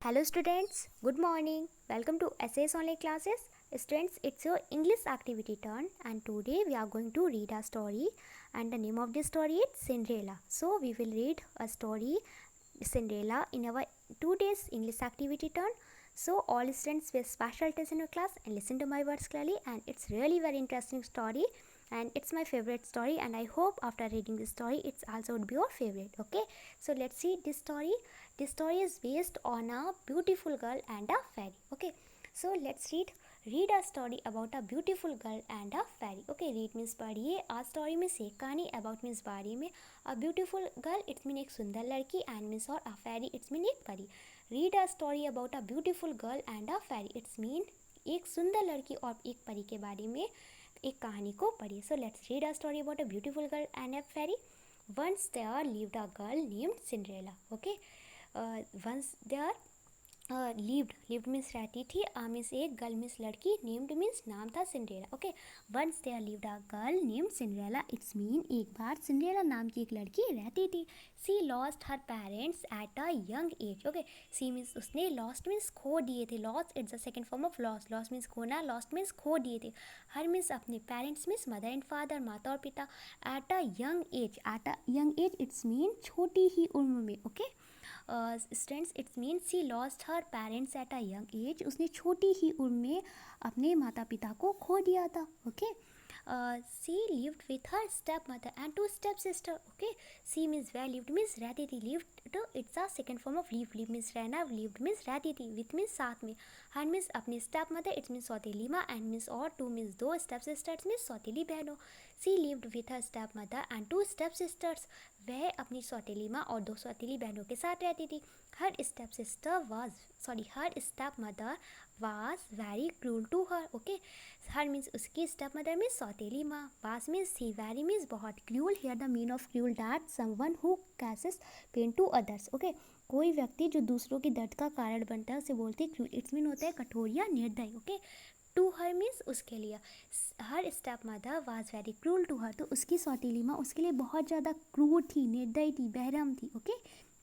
Hello students, good morning. Welcome to SAS Online Classes. Students, it's your English activity turn and today we are going to read a story and the name of the story is Cinderella. So we will read a story Cinderella in our 2 days English activity turn. So all students pay special attention in class and listen to my words clearly, and it's really very interesting story and it's my favorite story, and I hope after reading this story it's also would be your favorite. Okay, so let's see this story. This story is based on a beautiful girl and a fairy. Okay, so let's read a story about a beautiful girl and a fairy. Okay, read means पढ़िए. आ story में से कहानी about means बारे में. A beautiful girl it's mean एक सुंदर लड़की, and means और अ फैरी इट्स मीन एक परी. Read a story about a beautiful girl and a ferry it's mean एक सुंदर लड़की और एक परी के बारे में एक कहानी को पढ़िए. So let's read a story about a beautiful girl and a ferry. Once there lived a girl named Cinderella. Okay, once there lived means रहती थी, मीन्स एक गर्ल मीन्स लड़की, नेम्ड मीन्स नाम था Cinderella. Okay, once there lived a girl named Cinderella it's mean एक बार Cinderella नाम की एक लड़की रहती थी. She lost her parents at a young age. Okay, she means उसने लॉस्ट मीन्स खो दिए थे. Lost it's the second form of loss. Loss means खोना, लॉस्ट मीन्स खो दिए थे. हर मीन्स अपने parents means mother and father, माता और पिता. At a young age, at a young age it's mean छोटी ही उम्र में. Okay students, it's mean she lost her parents at a young age. उसने छोटी ही उम्र में अपने माता पिता को खो दिया था. Okay, she lived with her step mother and two step sister. Okay, she means वे लिव्ड मीन्स रहती थी. लिव्ड तो it's a second form of live. Live means रहना, लिव्ड मीन्स रहती थी, विथ मीन्स साथ में. हर मीन्स अपनी स्टेप मदर इट्स मीन्स सौतेली माँ, एंड मीन्स और टू मीन्स दो, स्टेप सिस्टर्स मीन्स सौतेली बहनों. She lived with her step mother and two step sisters. वह अपनी सौतेली माँ और दो सौतेली बहनों के साथ रहती थी. Her step sister was her step mother was very cruel to her. Okay, her means उसकी स्टेप मदर मीन्स सौतेली माँ, वाज मीन्स थी, वेरी मीन्स बहुत, cruel here the mean of cruel that someone who causes pain to others. Okay, कोई व्यक्ति जो दूसरों की दर्द का कारण बनता है उसे बोलते हैं क्रूल. इट्स मीन होता है कठोर या निर्दयी. ओके, टू हर मीन्स उसके लिए. Her step mother was very cruel to her, तो उसकी सौतेली माँ उसके लिए बहुत ज़्यादा क्रूर थी, निर्दयी थी, बहरम थी. ओके,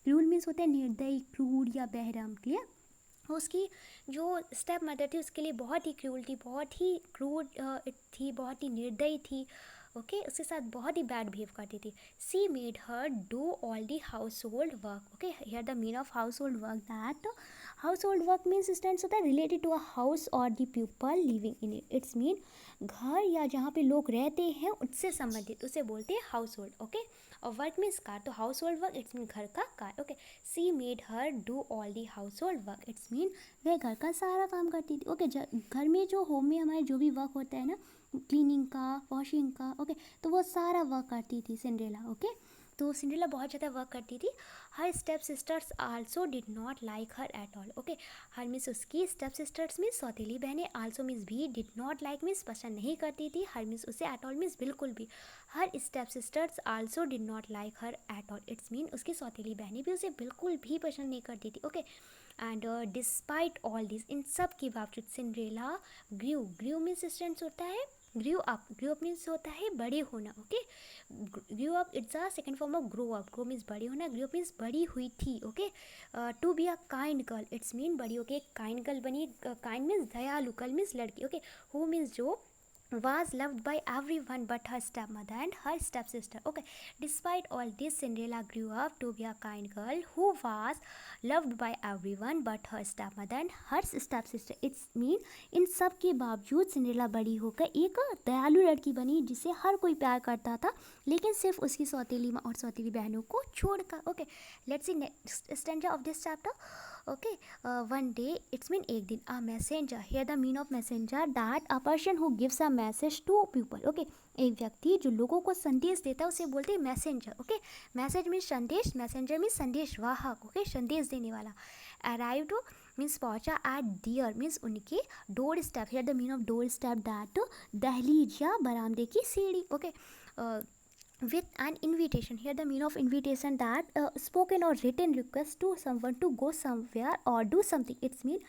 क्रूर मीन्स होता है निर्दयी, क्रूर या बहरम. क्लियर? उसकी जो स्टेप मदर थी उसके लिए बहुत ही क्रूर थी, बहुत ही क्रूर थी, बहुत ही निर्दयी थी. ओके, उसके साथ बहुत ही बैड बिहेव करती थी. सी made her do all the house hold work. Okay, here the mean of house hold work that house hold work means stands होता है रिलेटेड टू अ हाउस और the people living in it. It's mean घर या जहाँ पे लोग रहते हैं उससे संबंधित, उसे बोलते हैं हाउस होल्ड. ओके, और वर्क मीन्स कार, तो house hold work it's mean घर का car. Okay, C made her do all the house hold work. It's mean वह घर का सारा काम करती थी. ओके, घर में जो होम में हमारे जो भी वर्क होता है ना, क्लीनिंग का, वॉशिंग का, ओके, तो वो सारा वर्क करती थी सिंड्रेला. ओके, तो सिंड्रेला बहुत ज़्यादा वर्क करती थी. Her step sisters also did not like her at all. Okay, her means उसकी स्टेप सिस्टर्स मीन्स सौतेली बहनें, आल्सो मीन्स भी, डिड नॉट लाइक मीन्स पसंद नहीं करती थी, हर मीन्स उसे, एट ऑल मीन्स बिल्कुल भी. Her step sisters also did not like her at all. It's mean उसकी सौतेली बहनें भी उसे बिल्कुल भी पसंद नहीं करती थी. Okay, and despite all this, इन सब के बावजूद सिंड्रेला ग्रू मीन्स स्टूडेंट्स होता है ग्रू अप मीन्स होता है बड़े होना. Okay, grew up it's a second form of grow up. Grow means बड़े होना, ग्रू अप मीन्स बड़ी हुई थी. Okay, to be a kind girl it's mean बड़ी होके एक काइंड गर्ल बनी. काइंड मीन्स दयालु, गर्ल मीन्स लड़की. ओके, हु मीन्स जो was loved by everyone but her stepmother and her stepsister. Okay, despite all this, Cinderella grew up to be a kind girl who was loved by everyone but her stepmother and her stepsister. It's mean इन सब के बावजूद Cinderella बड़ी होकर एक दयालु लड़की बनी जिसे हर कोई प्यार करता था, लेकिन सिर्फ उसकी सौतेली माँ और सौतेली बहनों को छोड़कर. Okay, let's see next stanza of this chapter. Okay, one day it's mean एक दिन. A messenger, here the mean of messenger that a person who gives a message to people. Okay, एक व्यक्ति जो लोगों को संदेश देता है उसे बोलते हैं मैसेंजर. ओके, मैसेज मीन्स संदेश, मैसेंजर मीन्स संदेश वाहक. ओके, संदेश देने वाला. अराइव्ड मीन्स पहुंचा. एट दियर मीन्स उनके door step, here the mean of door step that दहलीज या बरामदे की सीढ़ी. Okay, with an invitation, here the mean of invitation that spoken or written request to someone to go somewhere or do something. It's mean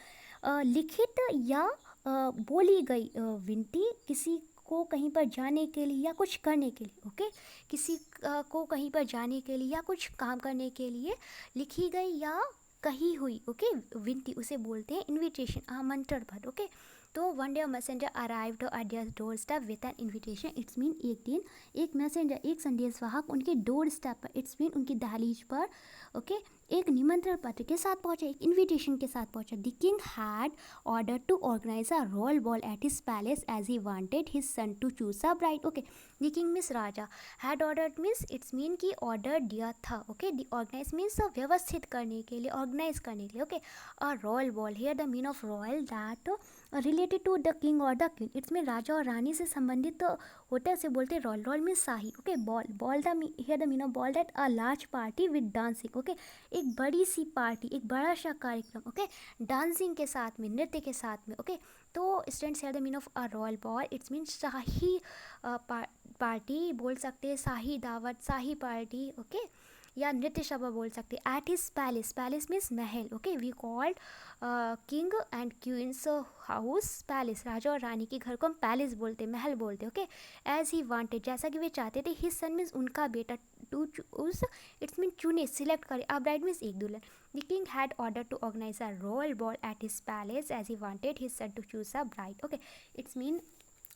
लिखित या बोली गई विनती किसी को कहीं पर जाने के लिए या कुछ करने के लिए. ओके, किसी को कहीं पर जाने के लिए या कुछ काम करने के लिए लिखी गई या कही हुई, ओके, विनती, उसे बोलते हैं इनविटेशन, आमंत्रण पत्र, ओके। तो one day messenger arrived at their door step with an invitation, it's mean एक दिन एक मैसेंजर, एक संदेशवाहक उनके डोर स्टेप पर, इट्स मीन उनकी दहलीज पर, ओके, एक निमंत्रण पत्र के साथ पहुंचा, एक इन्विटेशन के साथ पहुंचा। The king had order to organize a royal ball at his palace as he wanted his son to choose a bride, okay. The king means राजा, had order means it's mean की order दिया था, okay. The organise means व्यवस्थित करने के लिए, organise करने के लिए, okay. A royal ball, here the mean of royal that related to the king और द क्वीन, इट्स मीन राजा और रानी से संबंधित होता है, उसे बोलते हैं रॉयल। रॉयल मीन्स शाही, okay. Ball, ball the here the mean of ball that a large party with dancing, okay. एक बड़ी सी पार्टी, एक बड़ा सा कार्यक्रम, ओके, डांसिंग के साथ में, नृत्य के साथ में, ओके। तो students here the mean of a royal ball, it's mean shahi party बोल सकते हैं, शाही दावत, शाही पार्टी, ओके, या नृत्य सभा बोल सकते हैं। At his palace, palace means महल, okay. We called king and queens house palace, राजा और रानी के घर को हम पैलेस बोलते हैं, महल बोलते हैं, ओके। एज ही वांटेड, जैसा कि वे चाहते थे, हिज सन मीन्स उनका बेटा, टू चूज, इट्स मीन चुने, सिलेक्ट करे, अ ब्राइड मीन्स एक दुल्हन। The king had order to organize a royal ball at his palace as he wanted his son to choose a bride, okay. It's mean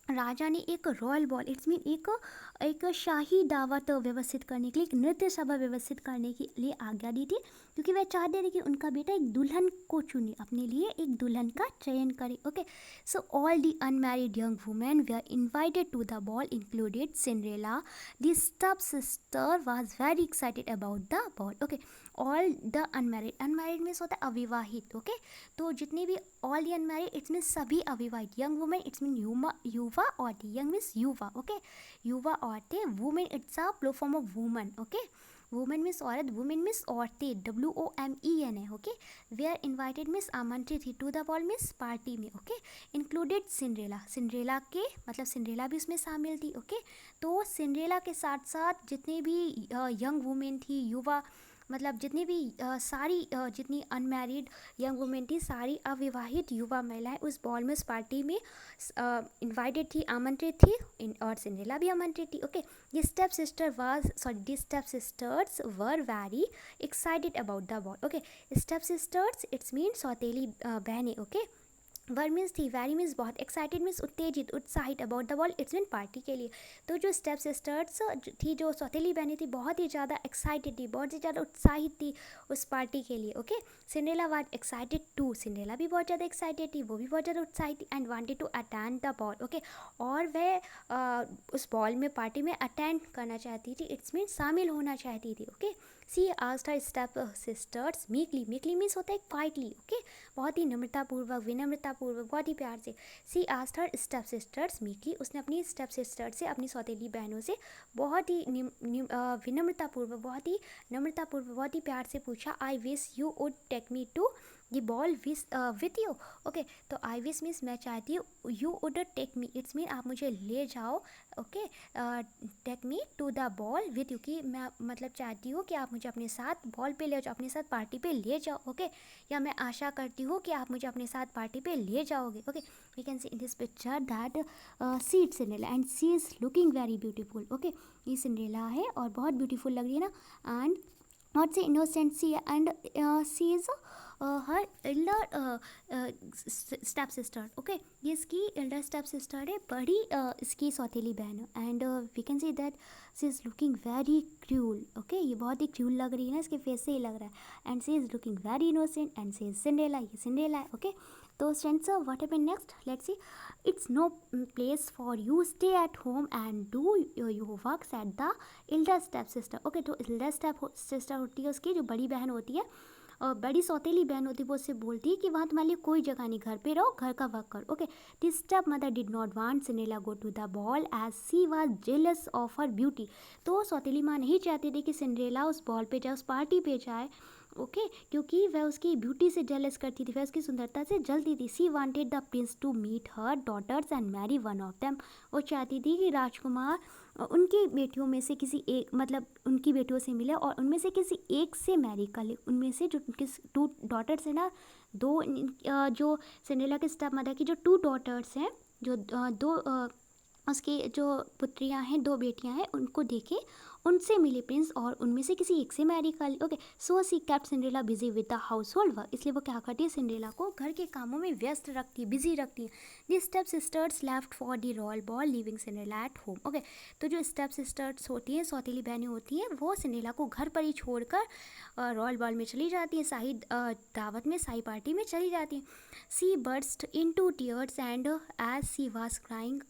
राजा ने एक royal ball, it's mean एक शाही दावत व्यवस्थित करने के लिए, एक नृत्य सभा व्यवस्थित करने के लिए आज्ञा दी थी, क्योंकि वह चाहते थे कि उनका बेटा एक दुल्हन को चुने, अपने लिए एक दुल्हन का चयन करे, okay. So all the unmarried young women were invited to the ball, included Cinderella. The step sister was very excited about the ball, okay. All the unmarried, unmarried means होता है अविवाहित, ओके। तो जितने भी all the unmarried, it's mean सभी अविवाहित, young women, it's mean युवा औरतें, यंग मीन्स युवा, ओके, युवा औरतें, women it's a plural form of woman, okay. Women means औरत, वुमेन मीन्स औरतें, WOMEN है, okay. They are invited means आमंत्रित थी, to the ball means party में, ओके। इंक्लूडेड सिंड्रेला, सिंड्रेला के मतलब सिंड्रेला भी उसमें शामिल थी, ओके। तो सिंड्रेला के साथ साथ जितने भी यंग वुमेन थी, युवा मतलब जितनी भी सारी जितनी अनमैरिड यंग वुमेन थी, सारी अविवाहित युवा महिलाएं उस बॉल में, उस पार्टी में इनवाइटेड थी, आमंत्रित थी, और सिंड्रेला भी आमंत्रित थी, okay. The step sisters were very excited about the ball, okay. Step sisters, it's mean सौतेली बहनें, ओके। वर मीन्स थी, वेरी मीन्स बहुत, एक्साइटेड मीन्स उत्तेजित, उत्साहित, about the ball, it's mean party के लिए। तो जो स्टेप सिस्टर्स थी, जो सौतेली बहनें थी, बहुत ही ज़्यादा एक्साइटेड थी, बहुत ही ज़्यादा उत्साहित थी उस पार्टी के लिए, okay. Cinderella was excited to, Cinderella भी बहुत ज़्यादा एक्साइटेड थी, वो भी बहुत ज़्यादा उत्साहित थी, and wanted to attend the ball, okay. और वह उस बॉल में, पार्टी में अटेंड करना चाहती थी, इट्स मीन शामिल होना चाहती थी, okay. She asked her step sisters meekly, meekly means होता है क्वाइटली, ओके, बहुत ही नम्रतापूर्वक, विनम्रतापूर्वक, बहुत ही प्यार से। सी आस्क्ड हर स्टेप सिस्टर्स मीकली, उसने अपनी स्टेप सिस्टर से, अपनी सौतेली बहनों से बहुत ही विनम्रतापूर्वक, बहुत ही नम्रतापूर्वक, बहुत ही प्यार से पूछा, I wish you would take me to the ball with you, okay. तो आई विश मीन्स मैं चाहती हूँ, you would take me, it's mean आप मुझे ले जाओ, okay, take me to the ball with you, कि मैं मतलब चाहती हूँ कि आप मुझे अपने साथ बॉल पे ले जाओ, अपने साथ पार्टी पे ले जाओ, ओके। या मैं आशा करती हूँ कि आप मुझे अपने साथ पार्टी पे ले जाओगे, okay. We can see in this picture that she it's Cinderella and she is looking very beautiful, okay. ये सिंड्रेला है और बहुत ब्यूटीफुल लग रही है ना, and not so innocent she, and she is her elder step sister, okay. ये इसकी एल्डर स्टेप सिस्टर है, बड़ी इसकी सौतेली बहन, and we can see that she is looking very cruel, okay. ये बहुत ही क्रूल लग रही है ना, इसके फेस से ही लग रहा है, and she is looking very innocent, and she is Cinderella, ये सिंड्रेला है, ओके। तो students, what happened next, let's see. It's no place for you, stay at home and do your works at the elder step sister, okay. तो elder step sister होती है उसकी, जो बड़ी बहन होती है, और बड़ी सौतेली बहन होती है, वो उससे बोलती है कि वहाँ तुम्हारे लिए कोई जगह नहीं, घर पे रहो, घर का वर्क करो, okay. The step mother did not want Cinderella go to the ball as she was jealous of her beauty. तो सौतेली माँ नहीं चाहती थी कि सिंड्रेला उस बॉल पे जाए, उस पार्टी पे जाए, ओके, क्योंकि वह उसकी ब्यूटी से जेलस करती थी, वह उसकी सुंदरता से जलती थी। She wanted the prince to meet her daughters and marry one of them. वो चाहती थी कि राजकुमार उनकी बेटियों में से किसी एक, मतलब उनकी बेटियों से मिले और उनमें से किसी एक से मैरी कर ले। उनमें से जो उनके 2 डॉटर्स हैं ना, जो सिंड्रेला के स्टेप मदर की जो 2 डॉटर्स हैं, जो 2 उसकी जो पुत्रियां हैं, 2 बेटियां हैं, उनको देखे उनसे मिले प्रिंस और उनमें से किसी एक से मैरी कर ली. Okay, so she kept Cinderella busy with the household work. इसलिए वो क्या करती है, सिंड्रेला को घर के कामों में व्यस्त रखती है, बिजी रखती है. दी step sisters left for the royal ball living Cinderella at home. Okay, तो जो स्टेप सिस्टर्स होती हैं, सौतेली बहनें होती हैं, वो सिंड्रेला को घर पर ही छोड़कर रॉयल बॉल में चली जाती हैं, शाही दावत में, शाही पार्टी में चली जाती हैं. She burst into tears and as she was crying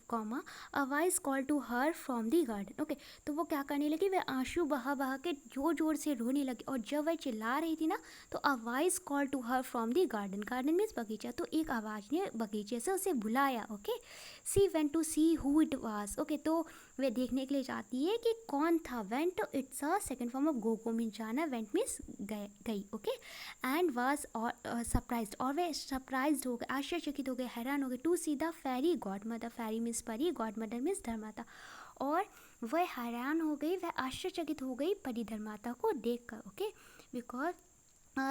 comma a voice call to her from the garden. Okay, तो वो क्या करने लगी, वह आंसू बहा बहा के जोर जोर से रोने लगी. और जब वह चिल्ला रही थी ना, तो a voice call to her from the garden. Garden means बगीचा. तो एक आवाज़ ने बगीचे से उसे बुलाया. Okay, she went to see who it was. Okay, तो वह देखने के लिए जाती है कि कौन था. Went it's a second form of go means जाना, वेंट मीन्स गई. ओके, एंड वाज और सरप्राइज्ड, और वे सरप्राइज्ड हो गए, आश्चर्यचकित हो गए, हैरान हो गए. To see the fairy God mother. Fairy means परी, गॉड मदर मीन्स धर्माता. और वह हैरान हो गई, वह आश्चर्यचकित हो गई परी धर्माता को देखकर. Okay, because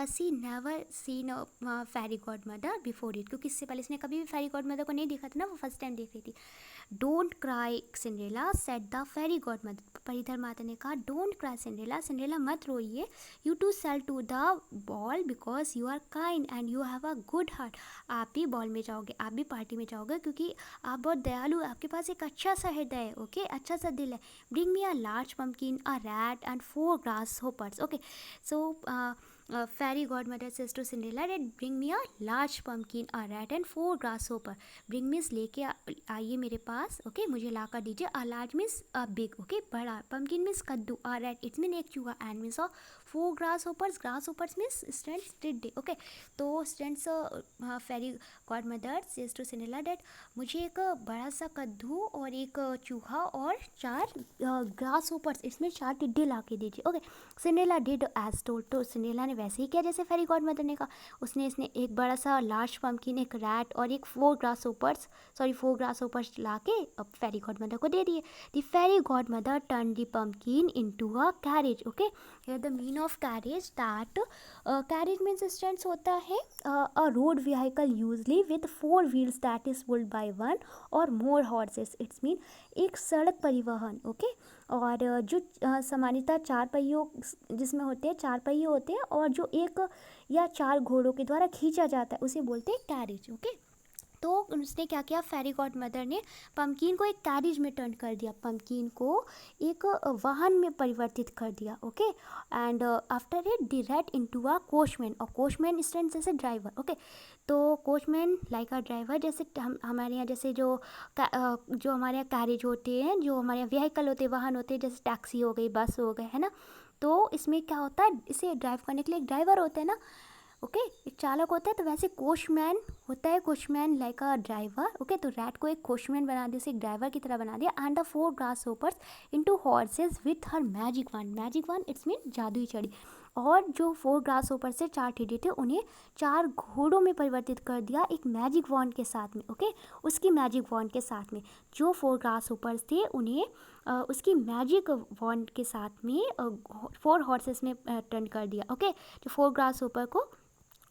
she never seen fairy God mother before it, क्योंकि इससे पहले इसने कभी भी फेरी गॉड मदर को नहीं देखा था ना, वो फर्स्ट टाइम देख रही थी. Don't cry Cinderella said the fairy God mother. परिधर माता ने कहा, डोंट क्राई सिंड्रेला, सिंड्रेला मत रोइए. You too shall to the ball because you are kind and you have a good heart. आप भी बॉल में जाओगे, आप भी पार्टी में जाओगे, क्योंकि आप बहुत दयालु, आपके पास एक अच्छा सा हृदय है. ओके, अच्छा सा दिल है. Bring me a large pumpkin, a rat and 4 grass hoppers. Okay, so fairy godmother says to Cinderella that bring me a large pumpkin, a rat and 4 grasshopper. Bring means लेके आइए मेरे पास. ओके, मुझे ला कर दीजिए. a large means a big. Okay, बड़ा. pumpkin means कद्दू. a rat it means एक चूहा. and means 4 grasshoppers. grasshoppers means students टिड्डे. ओके, तो students fairy godmother says to Cinderella that मुझे एक बड़ा सा कद्दू और एक चूहा और 4 ग्रासहोपर्स, इसमें 4 टिड्डे ला के दीजिए. Okay, Cinderella did as told. तो सिंड्रेला ने वैसे ही किया जैसे फेरी गॉड मदर ने कहा. इसने एक बड़ा सा लार्ज पम्पकिन, एक रैट और एक 4 ग्रासहोपर्स ला के अब फेरी गॉड मदर को दे दिए. The fairy God mother turn the pumpkin into a carriage. Okay, here the mean of carriage that carriage means stands होता है a road vehicle usually with 4 wheels that is pulled by 1 or more horses. It's mean एक सड़क परिवहन. Okay, और जो सामान्यतः 4 पहियों जिसमें होते हैं, 4 पहिए होते हैं, और जो 1 या 4 घोड़ों के द्वारा खींचा जाता है उसे बोलते हैं कैरेज. ओके, तो उसने क्या किया, फेरी गॉड मदर ने पम्पकिन को एक कैरेज में टर्न कर दिया, पम्पकिन को एक वाहन में परिवर्तित कर दिया. Okay, and after it the rat into a coachman. और कोचमैन स्टैंड जैसे ड्राइवर. ओके, तो कोचमैन लाइक अ ड्राइवर, जैसे हमारे यहाँ जैसे जो हमारे यहाँ कैरेज होते हैं, जो हमारे यहाँ व्हीकल होते हैं, वाहन होते हैं, जैसे टैक्सी हो गई, बस हो गए, है ना. तो इसमें क्या होता है, इसे ड्राइव करने के लिए एक ड्राइवर होता है ना. ओके, एक चालक होता है. तो वैसे कोचमैन होता है, coachman like a driver. Okay, तो रैट को एक कोचमैन बना दिया, उसे एक ड्राइवर की तरह बना दिया. And the 4 grasshoppers into horses with her magic wand. Magic wand it's mean जादुई छड़ी. और जो 4 ग्रासहोपर से 4 टिड्डे थे, उन्हें 4 घोड़ों में परिवर्तित कर दिया एक मैजिक वॉन्ड के साथ में. ओके, उसकी मैजिक वॉन्ड के साथ में जो 4 ग्रासहोपर्स थे, उन्हें उसकी मैजिक वॉन्ड के साथ में 4 हॉर्सेस में टर्न कर दिया. ओके, जो 4 ग्रासहोपर को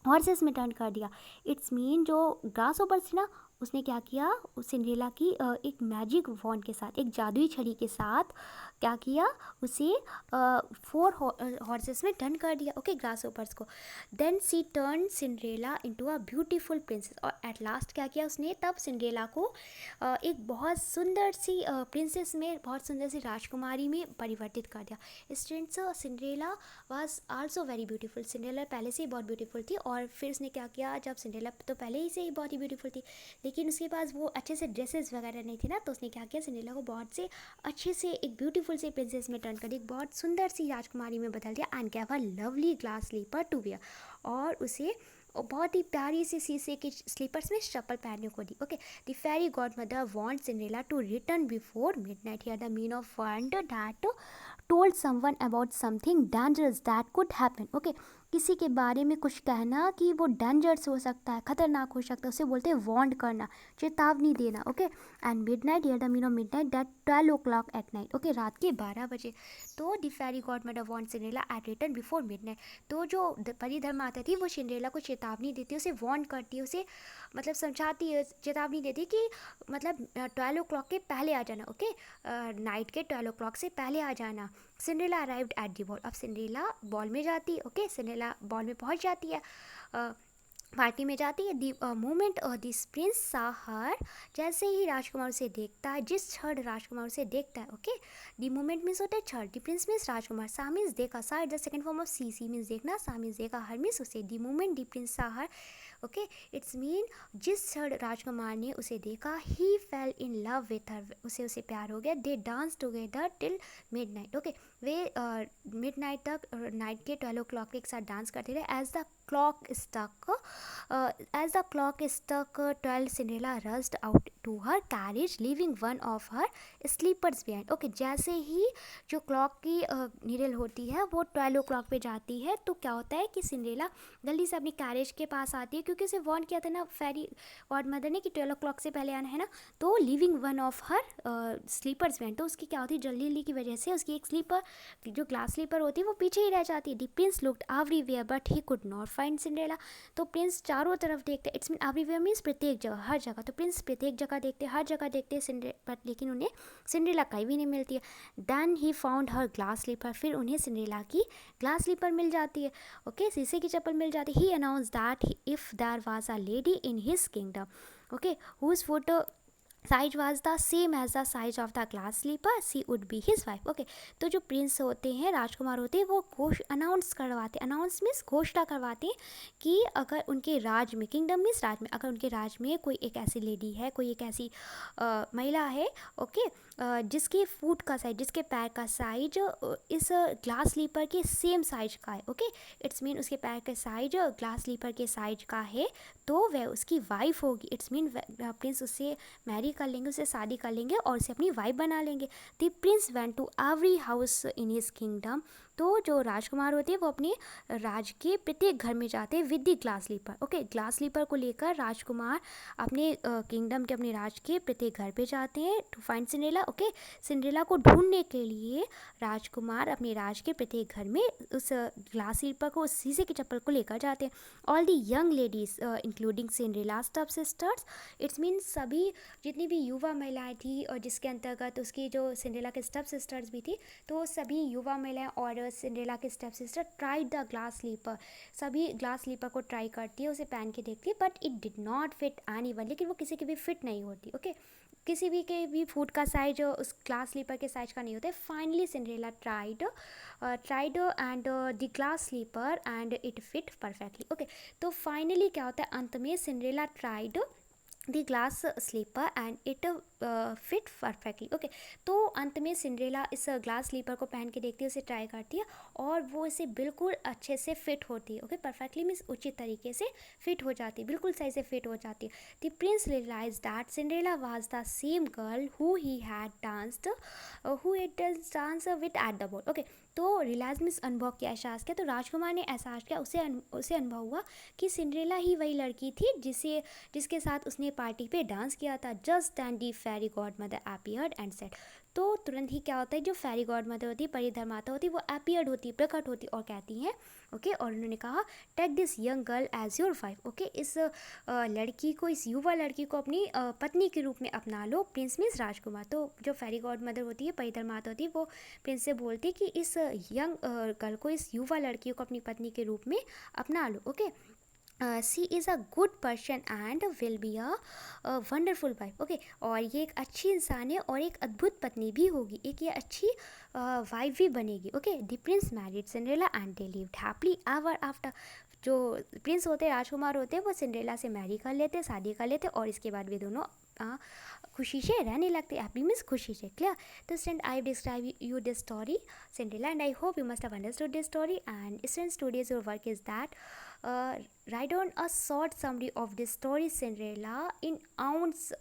हॉर्सेस में टर्न कर दिया. इट्स मीन जो ग्रास ओपर थी ना, उसने क्या किया, सिंड्रेला की एक मैजिक वॉन्ड के साथ, एक जादुई छड़ी के साथ क्या किया, उसे 4 हॉर्सेस में टर्न कर दिया. ओके, ग्रास ओपर्स को. Then she turn Cinderella into a beautiful princess. और एट लास्ट क्या किया उसने, तब सिंड्रेला को एक बहुत सुंदर सी प्रिंसेस में, बहुत सुंदर सी राजकुमारी में परिवर्तित कर दिया. Students, Cinderella was also very beautiful. Cinderella पहले से ही बहुत ब्यूटीफुल थी. और फिर उसने क्या किया, जब सिंड्रेला तो पहले ही से ही बहुत ही ब्यूटीफुल थी, लेकिन उसके पास वो अच्छे से ड्रेसेस वगैरह नहीं थी ना, तो उसने क्या किया, सिंड्रेला को बहुत से अच्छे से एक ब्यूटीफुल से प्रिंसेस में टर्न कर दिया, एक बहुत सुंदर सी राजकुमारी में बदल दिया. And gave a lovely glass slipper to wear. और उसे बहुत ही प्यारी सी शीशे के स्लीपर्स में चप्पल पहनने को दी. Okay, the fairy God mother want Cinderella to return before midnight. Here the mean of want that told someone about something dangerous that could happen. Okay, किसी के बारे में कुछ कहना कि वो डेंजरस हो सकता है, खतरनाक हो सकता है, उसे बोलते हैं वार्न करना, चेतावनी देना। Okay, and midnight, here the mean of midnight, that 12 o'clock at night. Okay, रात के 12 बजे। तो the fairy God mother warn Cinderella at return before midnight. तो जो परी धर्माता थी वो सिंड्रेला को चेतावनी देती है, उसे वार्न करती है, उसे मतलब समझाती है, चेतावनी देती है कि मतलब 12 o'clock के पहले आ जाना। ओके, नाइट के 12 o'clock से पहले आ जाना। Cinderella arrived at the ball. अब सिंड्रेला बॉल में जाती है। ओके, सिंड्रेला बॉल में पहुंच जाती है, पार्टी में जाती है। दी मोमेंट दिस प्रिंस सा हर, जैसे ही राजकुमार उसे देखता है, जिस क्षण राजकुमार उसे देखता है। ओके, दी मोमेंट मीन्स होता है क्षण, दी प्रिंस मीन्स राजकुमार, सा मीन्स देखा, saw is the second form of see means देखना, सा मीन्स देखा, हर मीन्स उसे। दी मोमेंट दी प्रिंस सा हर, ओके, इट्स मीन जिस क्षण राजकुमार ने उसे देखा, he fell in love with her, उसे प्यार हो गया। They dance together till midnight. Okay, वे मिड नाइट तक, नाइट के 12 o'clock के एक साथ डांस करते रहे। As the clock struck 12, Cinderella rushed out to her carriage, leaving one of her sleepers behind. Okay, जैसे ही जो क्लॉक की नीडल होती है वो 12 o'clock पे जाती है, तो क्या होता है कि सिंड्रेला जल्दी से अपनी कैरेज के पास आती है, क्योंकि उसे वार्न किया था ना फेरी गॉड मदर ने कि 12 o'clock से पहले आना है ना। तो leaving one of her slippers behind, तो उसकी क्या होती है, जल्दी की वजह से उसकी एक स्लीपर, जो ग्लास स्लीपर होती है, वो पीछे ही रह जाती है। The Prince looked everywhere but he could not find Cinderella. तो प्रिंस चारों तरफ देखते, इट्स मीन एवरीवेयर मीन्स प्रत्येक जगह, हर जगह। तो प्रिंस प्रत्येक जगह देखते, हर जगह देखते बट लेकिन उन्हें सिंड्रेला कहीं भी नहीं मिलती है। Then he found her glass slipper, फिर उन्हें सिंड्रेला की ग्लास स्लीपर मिल जाती है। ओके, शीशे की चप्पल मिल जाती है। He announce that if there was a lady in his kingdom, okay, whose foot size was the same as the size of the glass slipper, she would be his wife. Okay, तो जो Prince होते हैं, राजकुमार होते हैं, वो announce करवाते, announce means घोषणा करवाते हैं कि अगर उनके राज में, किंगडम मीन्स राज में, अगर उनके राज में कोई एक ऐसी लेडी है, कोई एक ऐसी महिला है, ओके, जिसके फुट का साइज, जिसके पैर का साइज इस ग्लास स्लीपर के सेम साइज का है। ओके, इट्स मीन उसके पैर के साइज ग्लास स्लीपर के साइज का है, तो वह उसकी वाइफ होगी। इट्स मीन प्रिंस उससे मैरी कर लेंगे, उससे शादी कर लेंगे और उसे अपनी वाइफ बना लेंगे। The prince went to every house in his kingdom. तो जो राजकुमार होते हैं वो अपने राज के प्रत्येक घर में जाते हैं with the glass slipper. Okay, glass slipper को लेकर राजकुमार अपने किंगडम के, अपने राज के प्रत्येक घर पे जाते हैं to find Cinderella. Okay, Cinderella को ढूंढने के लिए राजकुमार अपने राज के प्रत्येक घर में उस ग्लास स्लीपर को, उस शीशे की चप्पल को लेकर जाते हैं। All the young ladies including Cinderella stuff sisters, it's mean सभी जितनी भी युवा महिलाएं थी और जिसके अंतर्गत उसकी जो सिंड्रेला के स्टफ सिस्टर्स भी थी, तो सभी युवा महिलाएं और सिंड्रेला के step sister tried the glass slipper, सभी ग्लास स्लीपर को ट्राई करती है, उसे पहन के देखती है, but it did not fit anyone, लेकिन वो किसी की भी फिट नहीं होती। ओके, किसी भी के भी फुट का साइज उस ग्लास स्लीपर के साइज का नहीं होता है। Finally Cinderella tried and the glass slipper and it fit perfectly. Okay, तो फाइनली क्या होता है, अंत में Cinderella tried the glass slipper and it fit perfectly. Okay, तो अंत में सिंड्रेला इस ग्लास स्लीपर को पहन के देखती है, उसे ट्राई करती है और वो इसे बिल्कुल अच्छे से फिट होती है। ओके, परफेक्टली मीन्स उचित तरीके से फिट हो जाती है, बिल्कुल सही से फिट हो जाती है। The prince realize that Cinderella was the same girl who had danced with at the ball. Okay, तो रियलाइज मीन्स अनुभव किया, एहसास किया, तो राजकुमार ने एहसास किया, उसे अनुभव हुआ कि सिंड्रेला ही वही लड़की थी जिसके साथ उसने पार्टी पे डांस किया था। Just then the fairy God mother appeared and said, तो तुरंत ही क्या होता है, जो फेरी गॉड मदर होती है, परिधर्माता होती है, वो अपीयर्ड होती है, प्रकट होती है और कहती हैं, ओके, और उन्होंने कहा take this young girl as your wife. Okay, इस लड़की को, इस युवा लड़की को अपनी पत्नी के रूप में अपना लो। प्रिंस मीन्स राजकुमार, तो जो फेरी गॉड मदर होती है, परिधर्माता होती है, वो प्रिंस से बोलती है कि इस यंग गर्ल को, इस युवा लड़की को अपनी पत्नी के रूप में अपना लो। Okay, she is a good person and will be a wonderful wife. Okay, और ये एक अच्छी इंसान है और एक अद्भुत पत्नी भी होगी, एक ये अच्छी वाइफ भी बनेगी। Okay, the Prince married Cinderella and they lived happily ever after. जो प्रिंस होते हैं, राजकुमार होते हैं, वो सिंड्रेला से मैरी कर लेते, शादी कर लेते और इसके बाद वे दोनों खुशी से रहने लगते। हैप्पी मीन्स खुशी से। क्लियर? तो student, I describe you this story Cinderella, and I hope you must have understood this story. And students, today's your work is that write down a short summary of the story Cinderella in ounce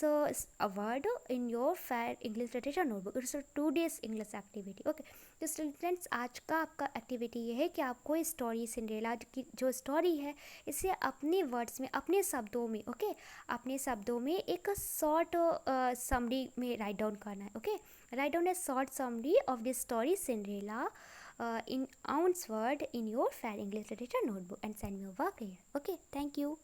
a word in your fair English literature notebook. It's a 2 days English activity. Okay, तो students आज का आपका activity ये है कि आपको इस story Cinderella की जो स्टोरी है इसे अपने वर्ड्स में, अपने शब्दों में, ओके, अपने शब्दों में एक शॉर्ट समरी में राइट डाउन करना है. Okay, write down A short summary of this story Cinderella in ounce word in your fair English literature notebook and send me a work here. Okay, thank you.